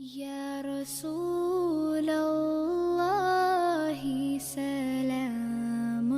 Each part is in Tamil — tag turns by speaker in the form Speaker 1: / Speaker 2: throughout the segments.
Speaker 1: يا رسول الله سلام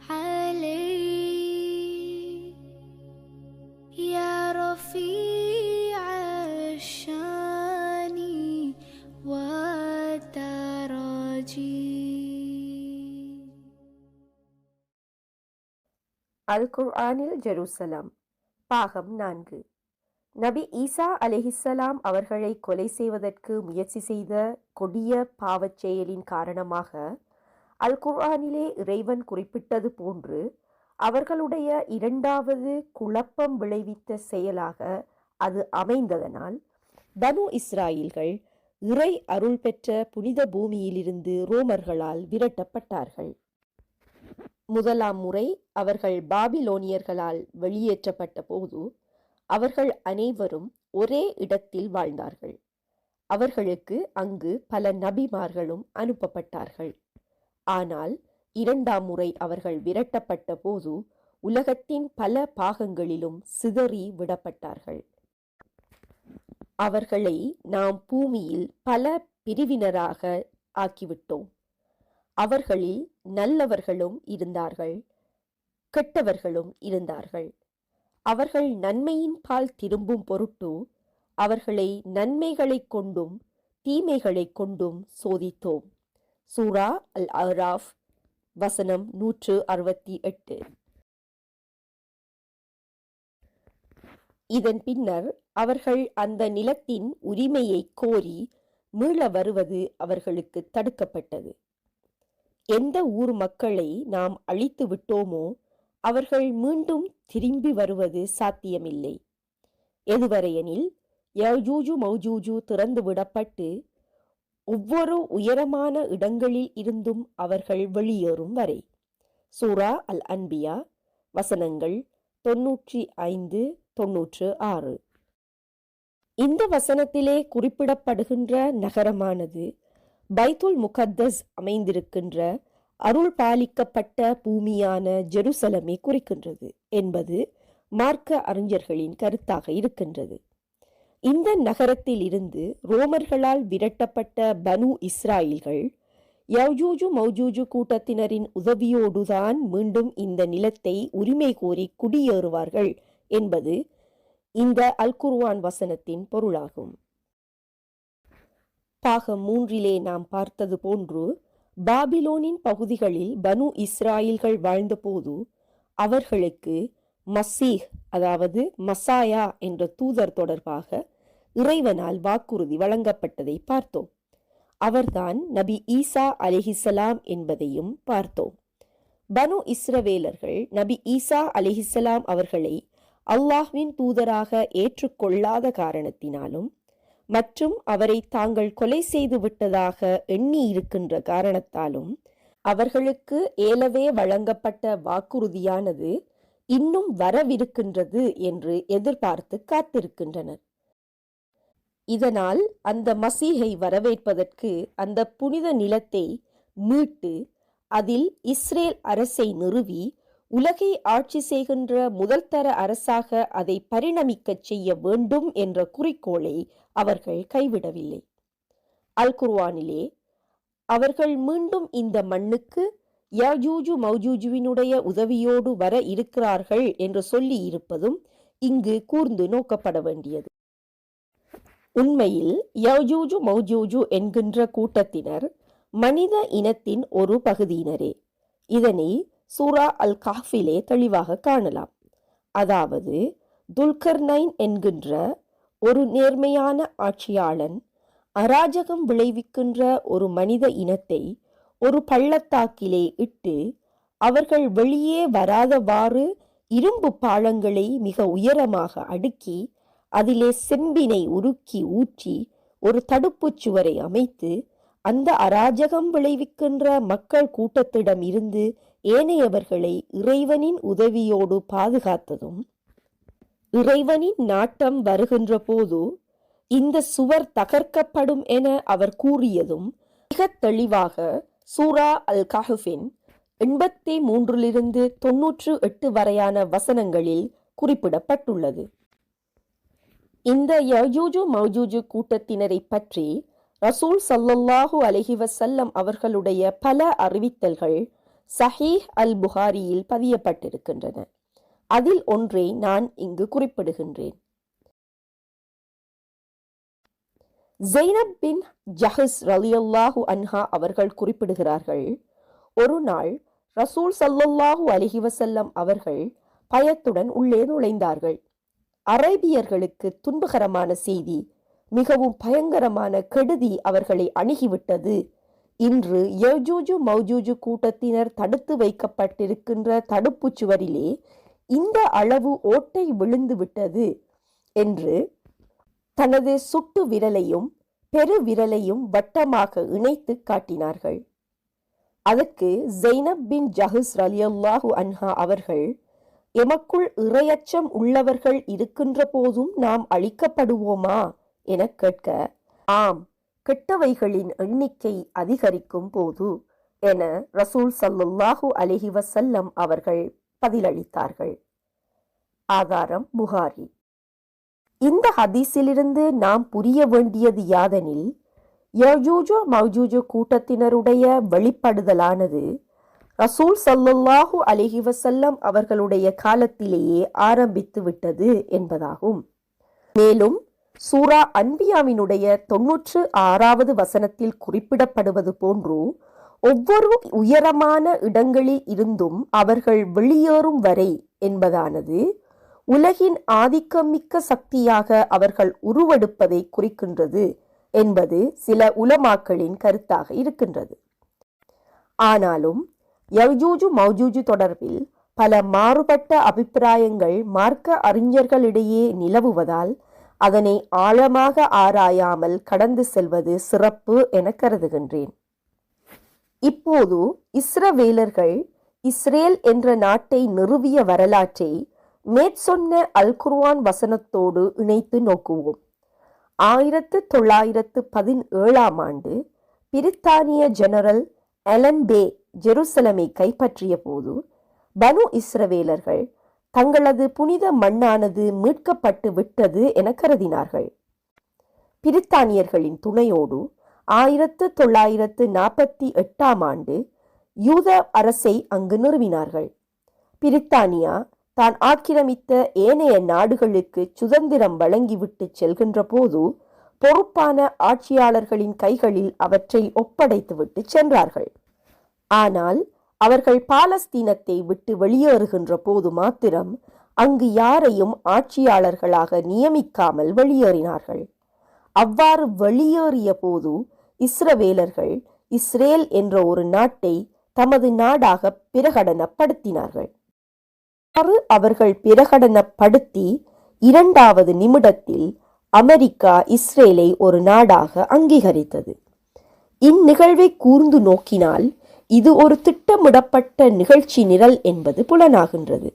Speaker 1: عليك يا رفيع الشان والدرجي.
Speaker 2: அல் குர்ஆனில் ஜெருசலம் பாகம் 4. நபி ஈசா அலைஹிஸ்ஸலாம் அவர்களை கொலை செய்வதற்கு முயற்சி செய்த கொடிய பாவச் செயலின் காரணமாக அல் குர்ஆனிலே இறைவன் குறிப்பிட்டது போன்று அவர்களுடைய இரண்டாவது குழப்பம் விளைவித்த செயலாக அது அமைந்ததனால் பனு இஸ்ராயில்கள் இறை அருள் பெற்ற புனித பூமியிலிருந்து ரோமர்களால் விரட்டப்பட்டார்கள். முதலாம் முறை அவர்கள் பாபிலோனியர்களால் வெளியேற்றப்பட்ட போது அவர்கள் அனைவரும் ஒரே இடத்தில் வாழ்ந்தார்கள். அவர்களுக்கு அங்கு பல நபிமார்களும் அனுப்பப்பட்டார்கள். ஆனால் இரண்டாம் முறை அவர்கள் விரட்டப்பட்ட போது உலகத்தின் பல பாகங்களிலும் சிதறி விடப்பட்டார்கள். அவர்களை நாம் பூமியில் பல பிரிவினராக ஆக்கிவிட்டோம். அவர்களில் நல்லவர்களும் இருந்தார்கள், கெட்டவர்களும் இருந்தார்கள். அவர்கள் நன்மையின் பால் திரும்பும் பொருட்டு அவர்களை நன்மைகளைக் கொண்டும் தீமைகளைக் கொண்டும் சோதித்தோம். சூரா அல் அராஃப் வசனம் 168. இதன் பின்னர் அவர்கள் அந்த நிலத்தின் உரிமையை கோரி மீள வருவது அவர்களுக்கு தடுக்கப்பட்டது. எந்த ஊர் மக்களை நாம் அழித்து விட்டோமோ அவர்கள் மீண்டும் திரும்பி வருவது சாத்தியமில்லை. எதுவரையெனில் யஜூஜு மௌஜூஜு திறந்து விடப்பட்டு ஒவ்வொரு உயரமான இடங்களில் இருந்தும் அவர்கள் வெளியேறும் வரை. சூரா அல் அன்பியா வசனங்கள் 95-96. இந்த வசனத்திலே குறிப்பிடப்படுகின்ற நகரமானது பைத்துல் முகத்தஸ் அமைந்திருக்கின்ற அருள் பாலிக்கப்பட்ட பூமியான ஜெருசலமை குறிக்கின்றது என்பது மார்க்க அறிஞர்களின் கருத்தாக இருக்கின்றது. இந்த நகரத்தில் இருந்து ரோமர்களால் விரட்டப்பட்ட பனு இஸ்ராயில்கள் யஜூஜு மௌஜூஜு கூட்டத்தினரின் உதவியோடுதான் மீண்டும் இந்த நிலத்தை உரிமை கோரி குடியேறுவார்கள் என்பது இந்த அல் குர்ஆன் வசனத்தின் பொருளாகும். பாகம் 3 நாம் பார்த்தது போன்று பாபிலோனின் பகுதிகளில் பனு இஸ்ராயில்கள் வாழ்ந்தபோது அவர்களுக்கு மசீஹ் அதாவது மசாயா என்ற தூதர் தொடர்பாக இறைவனால் வாக்குறுதி வழங்கப்பட்டதை பார்த்தோம். அவர்தான் நபி ஈசா அலைஹிஸ்ஸலாம் என்பதையும் பார்த்தோம். பனு இஸ்ரவேலர்கள் நபி ஈசா அலைஹிஸ்ஸலாம் அவர்களை அல்லாஹ்வின் தூதராக ஏற்றுக்கொள்ளாத காரணத்தினாலும் மற்றும் அவரை தாங்கள் கொலை செய்து விட்டதாக எண்ணி இருக்கின்ற காரணத்தாலும் அவர்களுக்கு ஏலவே வழங்கப்பட்ட வாக்குறுதியானது இன்னும் வரவிருக்கின்றது என்று எதிர்பார்த்து காத்திருக்கின்றனர். இதனால் அந்த மசீஹை வரவேற்பதற்கு அந்த புனித நிலத்தை மீட்டு அதில் இஸ்ரேல் அரசை நிறுவி உலகை ஆட்சி செய்கின்ற முதல் தர அரசாக அதை பரிணமிக்கச் செய்ய வேண்டும் என்ற குறிக்கோளை அவர்கள் கைவிடவில்லை. அல் குர்ஆனிலே அவர்கள் மீண்டும் இந்த மண்ணுக்கு யஜூஜு மௌஜூஜுவினுடைய உதவியோடு வர இருக்கிறார்கள் என்று சொல்லி இருப்பதும் இங்கு கூர்ந்து நோக்கப்பட வேண்டியது. உண்மையில் யஜூஜு மௌஜூஜு என்கின்ற கூட்டத்தினர் மனித இனத்தின் ஒரு பகுதியினரே. இதனை சூரா அல் கஹ்ஃபிலே தெளிவாக காணலாம். அதாவது துல்கர்னைன் என்கின்ற ஒரு நேர்மையான ஆட்சியாளன் அராஜகம் விளைவிக்கின்ற ஒரு மனித இனத்தை ஒரு பள்ளத்தாக்கிலே இட்டு அவர்கள் வெளியே வராதவாறு இரும்பு பாலங்களை மிக உயரமாக அடுக்கி அதிலே செம்பினை உருக்கி ஊற்றி ஒரு தடுப்புச் சுவரை அமைத்து அந்த அராஜகம் விளைவிக்கின்ற மக்கள் கூட்டத்திடம் இருந்து ஏனையவர்களை இறைவனின் உதவியோடு பாதுகாத்ததும், இறைவனின் நாட்டம் வருகின்ற போது இந்த சுவர் தகர்க்கப்படும் என அவர் கூறியதும் மிக தெளிவாக சூரா அல் கஹ்ஃபின் 83-98 வரையான வசனங்களில் குறிப்பிடப்பட்டுள்ளது. இந்த யஜூஜு மௌஜூஜு கூட்டத்தினரை பற்றி ரசூல் ஸல்லல்லாஹு அலைஹி வஸல்லம் அவர்களுடைய பல அறிவித்தல்கள் சஹீஹ் அல் புகாரியில் பதியப்பட்டிருக்கின்றன. அதில் ஒன்றை நான் இங்கு குறிப்பிடுகின்றேன். ஸைனப் பின் ஜஹஸ் ரலியல்லாஹு அன்ஹா அவர்கள் குறிப்பிடுகிறார்கள், ஒரு நாள் ரசூல் ஸல்லல்லாஹு அலைஹி வஸல்லம் அவர்கள் பயத்துடன் உள்ளே நுழைந்தார்கள். அரேபியர்களுக்கு துன்பகரமான செய்தி, மிகவும் பயங்கரமான கெடுதி அவர்களை அணுகிவிட்டது. இன்று யஜூஜு மௌஜூஜு கூட்டத்தினர் தடுத்து வைக்கப்பட்டிருக்கின்ற தடுப்பு சுவரிலே இந்த அளவு ஓட்டை விழுந்து விட்டது என்று தனது சுட்டு விரலையும் பெரு விரலையும் வட்டமாக இணைத்து காட்டினார்கள். அதற்கு ஸைனப் பின் ஜஹஸ் ரலியல்லாஹு அன்ஹா அவர்கள், எமக்குள் இறையச்சம் உள்ளவர்கள் இருக்கின்ற போதும் நாம் அழிக்கப்படுவோமா என கேட்க, ஆம், கெட்டவைகளின் எண்ணிக்கை அதிகரிக்கும் போது என ரசூல் ஸல்லல்லாஹு அலைஹி வஸல்லம் அவர்கள் பதிலளித்தார்கள். ஆதாரம் புகாரி. இந்த ஹதீஸிலிருந்து நாம் புரிய வேண்டியது யாதெனில், யஜூஜு மௌஜூஜு கூட்டத்தினருடைய வெளிப்படுதலானது ரசூல் ஸல்லல்லாஹு அலைஹி வஸல்லம் அவர்களுடைய காலத்திலேயே ஆரம்பித்து விட்டது என்பதாகும். மேலும் சூரா அன்பியாவினுடைய 96வது வசனத்தில் குறிப்பிடப்படுவது போன்று, ஒவ்வொரு உயரமான இடங்களில் இருந்தும் அவர்கள் வெளியேறும் வரை என்பதானது உலகின் ஆதிக்கமிக்க சக்தியாக அவர்கள் உருவெடுப்பதை குறிக்கின்றது என்பது சில உலமாக்களின் கருத்தாக இருக்கின்றது. ஆனாலும் யஜூஜு மௌஜூஜு தொடர்பில் பல மாறுபட்ட அபிப்பிராயங்கள் மார்க்க அறிஞர்களிடையே நிலவுவதால் அதனை ஆழமாக ஆராயாமல் கடந்து செல்வது சிறப்பு என கருதுகின்றேன். இப்போது இஸ்ரவேலர்கள் இஸ்ரேல் என்ற நாட்டை நிறுவிய வரலாற்றை மேற்சொன்ன அல் குர்ஆன் வசனத்தோடு இணைத்து நோக்குவோம். 1917ஆம் ஆண்டு பிரித்தானிய ஜெனரல் அலன் பே ஜெருசலமை கைப்பற்றிய போது பனு இஸ்ரவேலர்கள் தங்களது புனித மண்ணானது மீட்கப்பட்டு விட்டது என கருதினார்கள். பிரித்தானியர்களின் துணையோடு 1948ஆம் ஆண்டு யூத அரசை அங்கு நிறுவினார்கள். பிரித்தானியா தான் ஆக்கிரமித்த ஏனைய நாடுகளுக்கு சுதந்திரம் வழங்கிவிட்டு செல்கின்ற போது பொறுப்பான ஆட்சியாளர்களின் கைகளில் அவற்றை ஒப்படைத்துவிட்டு சென்றார்கள். ஆனால் அவர்கள் பாலஸ்தீனத்தை விட்டு வெளியேறுகின்ற போது மாத்திரம் அங்கு யாரையும் ஆட்சியாளர்களாக நியமிக்காமல் வெளியேறினார்கள். அவ்வாறு வெளியேறிய போது இஸ்ரவேலர்கள் இஸ்ரேல் என்ற ஒரு நாட்டை தமது நாடாக பிரகடனப்படுத்தினார்கள். அவர்கள் பிரகடனப்படுத்தி 2வது நிமிடத்தில் அமெரிக்கா இஸ்ரேலை ஒரு நாடாக அங்கீகரித்தது. இந்நிகழ்வை கூர்ந்து நோக்கினால் இது ஒரு திட்டமிடப்பட்ட நிகழ்ச்சி நிரல் என்பது புலனாகின்றது.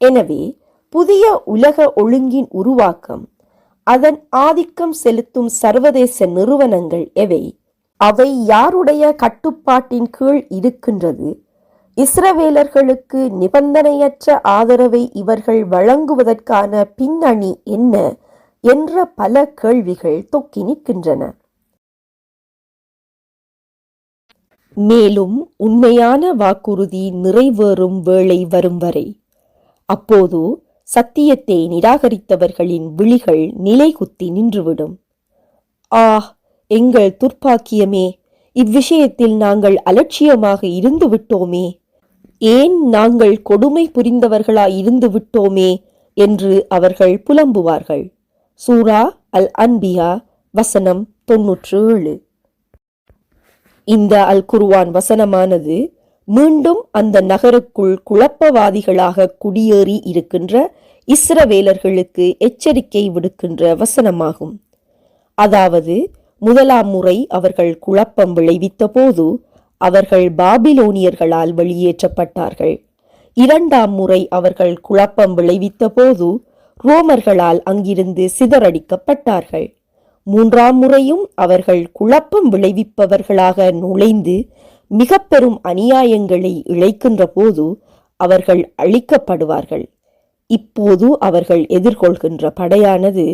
Speaker 2: எனவே புதிய உலக ஒழுங்கின் உருவாக்கம், அதன் ஆதிக்கம் செலுத்தும் சர்வதேச நிறுவனங்கள் எவை, அவை யாருடைய கட்டுப்பாட்டின் கீழ் இருக்கின்றது, இஸ்ரவேலர்களுக்கு நிபந்தனையற்ற ஆதரவை இவர்கள் வழங்குவதற்கான பின்னணி என்ன என்ற பல கேள்விகள் தொக்கி நிற்கின்றன. மேலும் உண்மையான வாக்குறுதி நிறைவேறும் வேளை வரும் வரை, அப்போது சத்தியத்தை நிராகரித்தவர்களின் விழிகள் நிலைகுத்தி நின்றுவிடும். எங்கள் துர்ப்பாக்கியமே, இவ்விஷயத்தில் நாங்கள் அலட்சியமாக இருந்து விட்டோமே, ஏன் நாங்கள் கொடுமை புரிந்தவர்களாய் இருந்து விட்டோமே என்று அவர்கள் புலம்புவார்கள். சூரா அல் அன்பியா வசனம் 97. இந்த அல் குர்ஆன் வசனமானது மீண்டும் அந்த நகருக்குள் குழப்பவாதிகளாக குடியேறி இருக்கின்ற இஸ்ரவேலர்களுக்கு எச்சரிக்கை விடுக்கின்ற வசனமாகும். அதாவது, முதலாம் முறை அவர்கள் குழப்பம் விளைவித்த போது அவர்கள் பாபிலோனியர்களால் வெளியேற்றப்பட்டார்கள். 2ஆம் முறை அவர்கள் குழப்பம் விளைவித்த போது ரோமர்களால் அங்கிருந்து சிதறடிக்கப்பட்டார்கள். 3ஆம் முறையும் அவர்கள் குழப்பம் விளைவிப்பவர்களாக நுழைந்து மிக பெரும் அநியாயங்களை இழைக்கின்ற போது அவர்கள் அழிக்கப்படுவார்கள். இப்போது அவர்கள் எதிர்கொள்கின்ற படையானது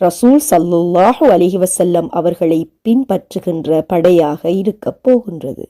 Speaker 2: ரசூல் ஸல்லல்லாஹு அலைஹி வஸல்லம் அவர்களை பின்பற்றுகின்ற படையாக இருக்கப் போகின்றது.